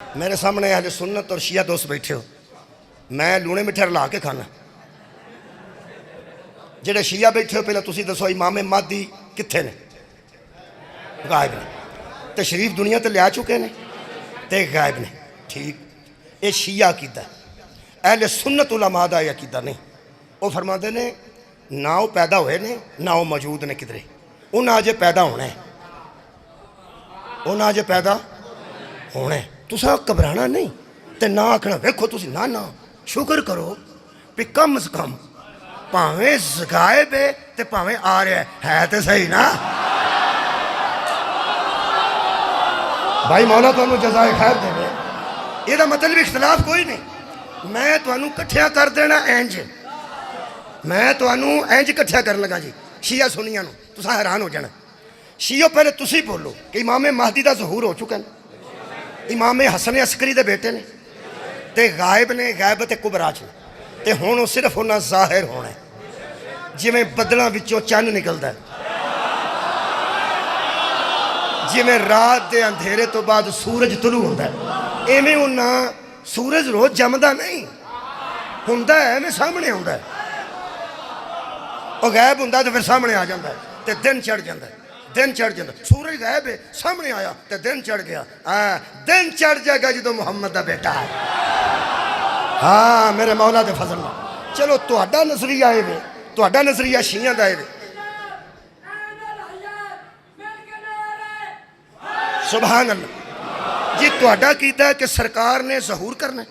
میرے سامنے اہل سنت اور شیعہ دوست بیٹھے ہو، میں لونے مٹھے رلا کے کھانا۔ جڑے شیعہ بیٹھے ہو پہلے تسی دسو امام مہدی کتھے نے؟ غائب نے۔ تشریف دنیا تے لیا چکے نے تے غائب نے۔ ٹھیک، یہ شیعہ عقیدہ ہے۔ اہل سنت علماء دا یہ عقیدہ نہیں۔ وہ فرماتے نے نہ وہ پیدا ہوئے نے نہ وہ موجود نے کدھرے، انہاں اجے پیدا ہونا ہے، انہاں اجے پیدا ہونا ہے۔ تساں گھبرانا نہیں تے نہ آکھنا ویکھو تسی، نہ شکر کرو بھی کم از کم پاویں غائب ہے تے پاویں آ رہا ہے تے صحیح نا۔ بھائی مولا تانوں جزائے خیر دے دے، یہ دا مطلب اختلاف کوئی نہیں۔ میں تانوں کٹھیاں کر دینا اینج، میں تانوں اینج کٹھیاں کر لگا جی شیعہ سنیاں نو، تساں حیران ہو جانا۔ شیعہ پہلے تسی بولو کہ امام مہدی دا ظہور ہو چکا ہے، امام حسن عسکری دے بیٹے نے تے غائب نے، غائبت کبریٰ چ تے ہن صرف انہاں ظاہر ہونا ہے، جویں بدلاں وچوں چن نکلدا ہے، جویں رات دے اندھیرے تو بعد سورج طلوع ہوندا ہے، ایویں انہاں سورج روز جمدا نہیں ہوندا ہے، ایویں سامنے آوندا ہے۔ وہ غائب ہوندا تے پھر سامنے آ جاندا ہے تے دن چڑھ جاندا ہے، دن چڑھ جاتا، سورج غائب ہے سامنے آیا تے دن چڑھ گیا۔ دن چڑھ جائے گا جدو محمد دا بیٹا ہے۔ ہاں میرے مولا دے فضل نال۔ چلو تہاڈا نظریہ اے وے، تہاڈا نظریہ شیعہ دا اے وے، سبحان اللہ جی، تہاڈا کیتا ہے کہ سرکار نے ظہور کرنا ہے،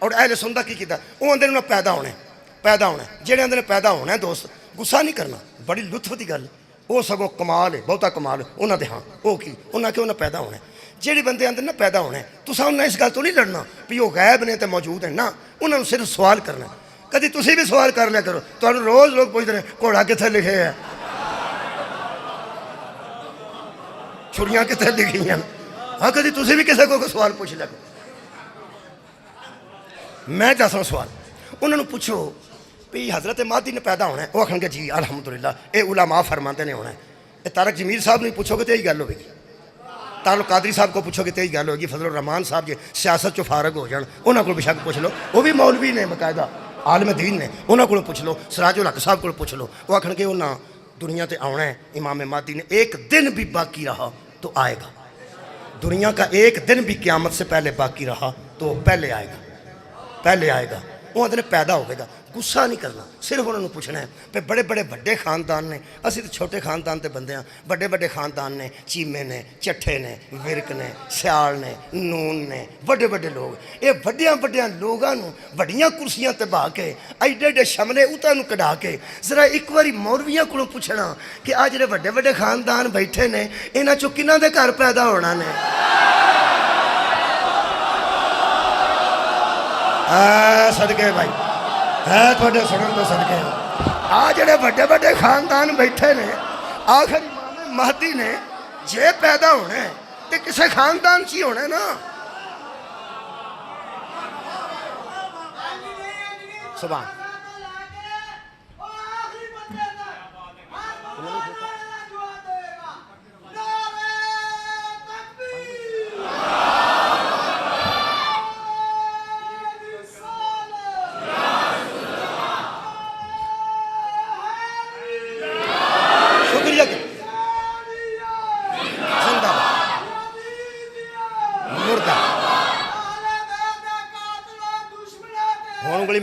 اور اہل سنت کی کیتا ہے وہ اندر انہاں پیدا ہونا ہے، پیدا ہونا ہے۔ جڑے اندر پیدا ہونا ہے دوست، غصہ نہیں کرنا، بڑی لطف دی گل ہے، وہ سگوں کمال ہے، بہتا کمال ہے انہاں دے۔ ہاں وہ کی انہاں کہ انہاں پیدا ہونا ہے، جہڑے بندے اندر نہ پیدا ہونا ہے تساں انہاں اس گل تو نہیں لڑنا بھی وہ غائب نے تے موجود ہیں، نہ انہاں نوں صرف سوال کرنا ہے۔ کدی تسی بھی سوال کر لیا کرو، تانوں روز لوگ پوچھتے ہیں گھوڑا کتنے لکھے ہے، چھڑیاں کتنے لکھی ہیں۔ ہاں کدی تسی بھی کسی کو سوال پوچھ لیا کرو۔ میں دساں سوال انہاں نوں پوچھو بھی حضرت مہدی نے پیدا ہونا ہے، وہ آکھن گے جی الحمدللہ اے علماء فرماتے نے ہونا ہے۔ اے طارق جمیل صاحب نے پوچھو گے تو یہی گل ہوگی، تعلق قادری صاحب کو پوچھو گے تو یہی گل ہوگی، فضل الرحمان صاحب جی سیاست چو فارغ ہو جان انہاں کو بے شک پوچھ لو، وہ بھی مولوی نے باقاعدہ عالم دین نے، انہاں کو پوچھ لو، سراج الحق صاحب کو پوچھ لو، وہ آکھن گے انہاں دنیا تے آنا ہے امام مہدی نے ایک دن بھی باقی رہا تو آئے گا، دنیا کا ایک دن بھی قیامت سے پہلے باقی رہا تو پہلے آئے گا، پہلے آئے گا۔ وہ اندر پیدا ہوئے گا، غصہ نہیں کرنا، صرف انہوں نے پوچھنا ہے پہ بڑے بڑے بڑے خاندان نے، اسی تو چھوٹے خاندان تے بندے ہیں، بڑے بڑے خاندان نے، چیمے نے، چٹھے نے، ورک نے، سیال نے، نون نے، بڑے بڑے لوگ، یہ بڑیاں بڑیاں لوگاں نو بڑیاں کرسیاں تے بہا کے ایڈے ایڈے شملے اتاں نو کڈا کے ذرا ایک واری مولویاں کو پوچھنا کہ آج جڑے بڑے بڑے خاندان بیٹھے نے انہاں چوں کنہاں دے گھر پیدا ہونا نے؟ صدقے بھائی ہے تھوڑے سنن تو صدقے، آ جڑے بڑے بڑے خاندان بیٹھے نے، آخر امام مہدی نے جے پیدا ہونا ہے تے کسے خاندان چی ہونا ہے نا۔ سبحان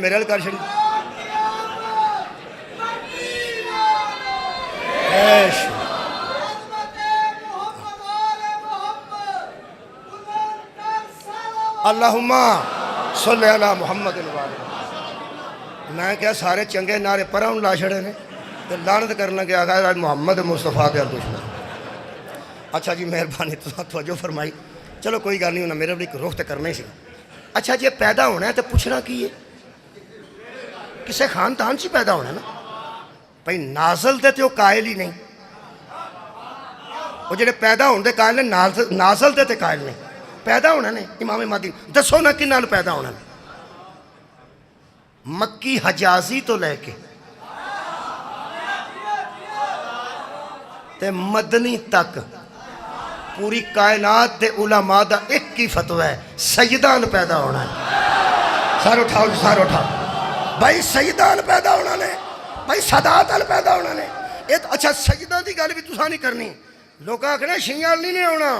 میرے حال کر چھڑی اللہم صلی علی محمد وآلہ۔ میں کیا سارے چنگے نعرے پرہوں لا چھڑے نے تو لعنت کرنا کہ آقا محمد مصطفیٰ دے دشمن۔ اچھا جی مہربانی توجہ فرمائی، چلو کوئی گل نہیں، انہاں میرے بھی روح تے کرنا ہی سی۔ اچھا جی پیدا ہونا ہے تو پوچھنا کی ہے؟ کسے خاندان سے پیدا ہونا ہے نا بھائی، نازل دے تے وہ قائل ہی نہیں، وہ جڑے پیدا ہونے دے قائل نے نازل دے تے قائل نہیں، پیدا ہونا نے امام مہدی دسو نا کہ نال پیدا ہونا نے؟ مکی حجازی تو لے کے تے مدنی تک پوری کائنات دے علماء دا ایک ہی فتوی ہے، سیدان پیدا ہونا ہے۔ سر اٹھاؤ سر اٹھاؤ بھائی، سیدان پیدا ہونا نے، بھائی سادات ال پیدا ہونا نے۔ اچھا سیدان دی گل بھی تساں نہیں کرنی، لوگ آکھنا شیعہ نہیں ہونا،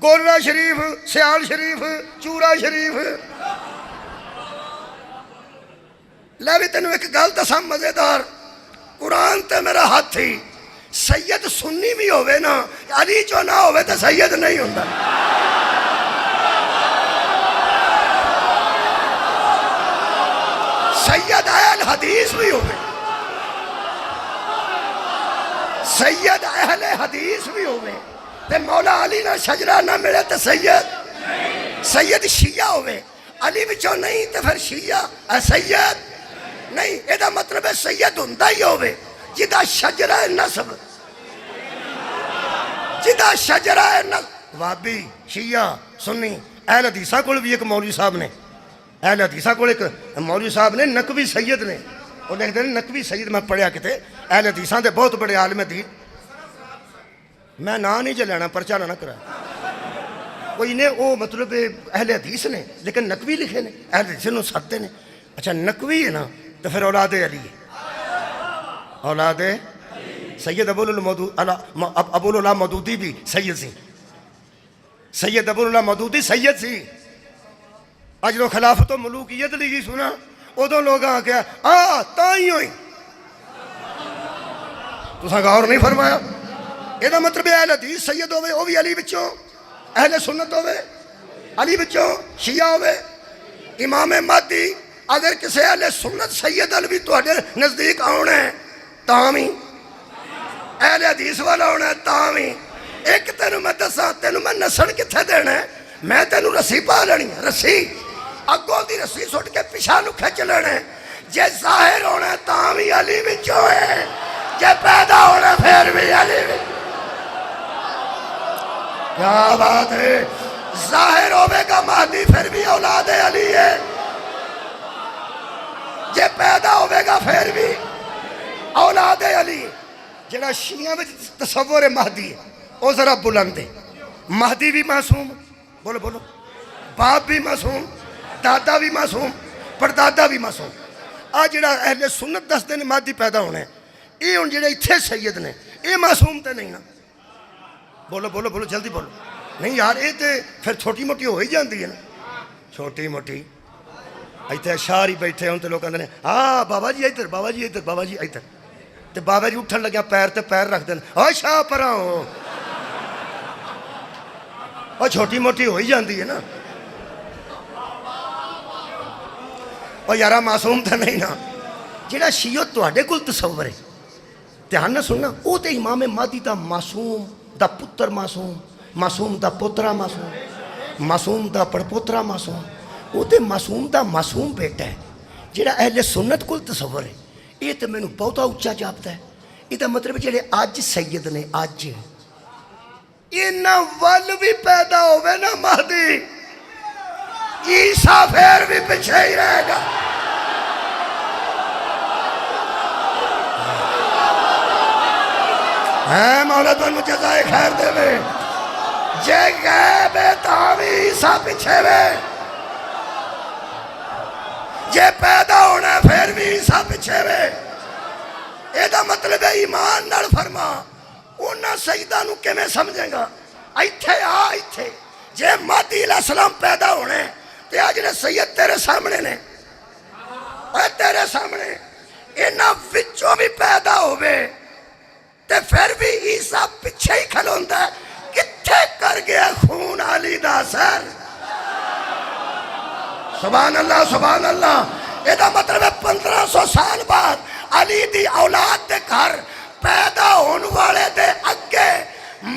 گولڑا شریف، سیال شریف، چورا شریف۔ لے بھی تینوں ایک گل دساں مزیدار، قرآن تے میرا ہاتھ ہی، سید سنی بھی ہوئے نا، علی جو نہ ہوئے تو سید نہیں ہوندہ۔ سید اہل حدیث بھی ہوئے، سید اہل حدیث بھی ہوئے، تے مولا علی نہ شجرہ نہ ملے تے سید شیعہ ہوئے، علی بچوں نہیں تے پھر شیعہ سید نہیں۔ ایدہ مطلب ہے سید ہوندہ ہی ہوئے جدہ شجرہ نصب، جدہ شجرہ نصب۔ وابی، شیعہ، سنی، اہل حدیثہ کول بھی ایک مولوی صاحب نے، اہل حدیثہ کول ایک مولوی صاحب نے نقوی سید نے، وہ لکھ دے نقوی سید، میں پڑھیا کتے اہل حدیثہ دے بہت بڑے عالم دین، میں نا نہیں جلینا پرچہ نہ کرا کوئی نے، وہ مطلب اہل حدیث نے لیکن نقوی لکھے نے، اہل حدیث نے ساتھتے نے۔ اچھا نقوی ہے نا تو پھر اولاد علی ہے، اولاد سید ابو العلا مودودی بھی سید سی، سید ابو العلا مودودی سید سی۔ آج لو خلافت و ملوکیت لگی سنا، ادھوں لوگ آ گیا تائیں ہوئی، تو ساں غور نہیں فرمایا۔ یہ مطلب اہل حدیث سید ہوئے، وہ بھی علی بچوں، اہل سنت ہوئے علی بچوں، شیعہ ہوئے امام مہدی۔ اگر کسی اہل سنت سید علی تو نزدیک آنا ہے تامی، اہل حدیث والا ہونا ہے تامی۔ ایک تینوں میں دساں، تینوں میں نسن کتھے دینا ہے، میں تینوں رسی پا لینی ہے، رسی اگوں دی رسی سٹ کے پیچھے نو کھچ لینا ہے۔ جے ظاہر ہونا ہے تامی علی بچوں ہے، جے پیدا ہونا پھر بھی علی بچوں۔ کیا بات ہے، ظاہر ہوئے گا مہدی پھر بھی اولاد علی ہے، جے پیدا ہوئے گا پھر بھی اولاد علی۔ جنہا شیعہ میں تصور مہدی ہے وہ ذرا بلند ہے، مہدی بھی معصوم، بولو بولو، باپ بھی معصوم، دادا بھی معصوم، پردادا بھی معصوم۔ آج جڑا اہل سنت دس دن مہدی پیدا ہونے، یہ ان جڑے اتھے سید نے، یہ معصوم تے نہیں نا، بولو بولو بولو جلدی بولو۔ نہیں یار یہ تے پھر چھوٹی موٹی ہو ہی جاندی ہے نا، چھوٹی موٹی۔ ایتھے اشعاری بیٹھے ہوں تے لوگ کہندے نے بابا جی ادھر، بابا جی ادھر، بابا جی ادھر، تے بابا جی اٹھن لگیا پیر تے پیر رکھ دین، شاہ پراں ہو، اور چھوٹی موٹی ہو ہی جاندی ہے نا۔ اور یارا معصوم تے نہیں نا، جڑا شیعہ تواڈے کول تصور ہے، دھیان نہ سننا، وہ تے امام مہدی دا معصوم دا پتر معصوم، معصوم دا پوترا معصوم، معصوم دا پڑپوترا معصوم، وہ تے معصوم دا معصوم بیٹا ہے۔ جڑا اہل سنت کول تصور ہے، یہ تے میں نو بہتا اچھا جاپتا ہے۔ یہ دا مطلب جڑے آج سید نے، آج یہ نہ ول بھی پیدا ہوئے نہ مہدی، عیسیٰ پھر بھی پیچھے ہی رہے گا۔ اے مولا تو مجھے جزائے خیر دے وے، جے گئے بے تاوی عیسیٰ پیچھے وے، جے پیدا ہونا پھر بھی عیسیٰ پیچھے وے۔ یہ دا مطلب ہے ایمان نال فرما، انہاں سیدہ نو کے میں سمجھیں گا، ایتھے ایتھے جے مہدی علیہ السلام پیدا ہونے تے آج نے سید تیرے سامنے نے، اے تیرے سامنے، انہاں وچوں بھی پیدا ہوئے تے پھر بھی عیسیٰ پیچھے ہی کھلوندا ہے۔ کتھے کر گیا خون علی دا اثر؟ سبحان اللہ سبحان اللہ۔ یہ دا مطلب ہے 1500 سال بعد علی دی اولاد دے گھر پیدا ہون والے دے اگے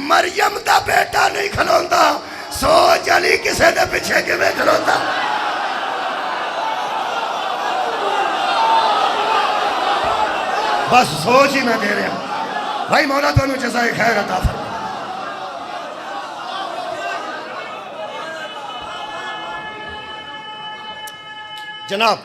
مریم دا بیٹا نہیں کھلوندا، سوچ علی کسے دے پیچھے کے میں کھلوندا۔ بس سوچ ہی میں دے رہا ہوں بھائی، مولا تو انہوں جزائے خیر عطا فرمائے۔ جناب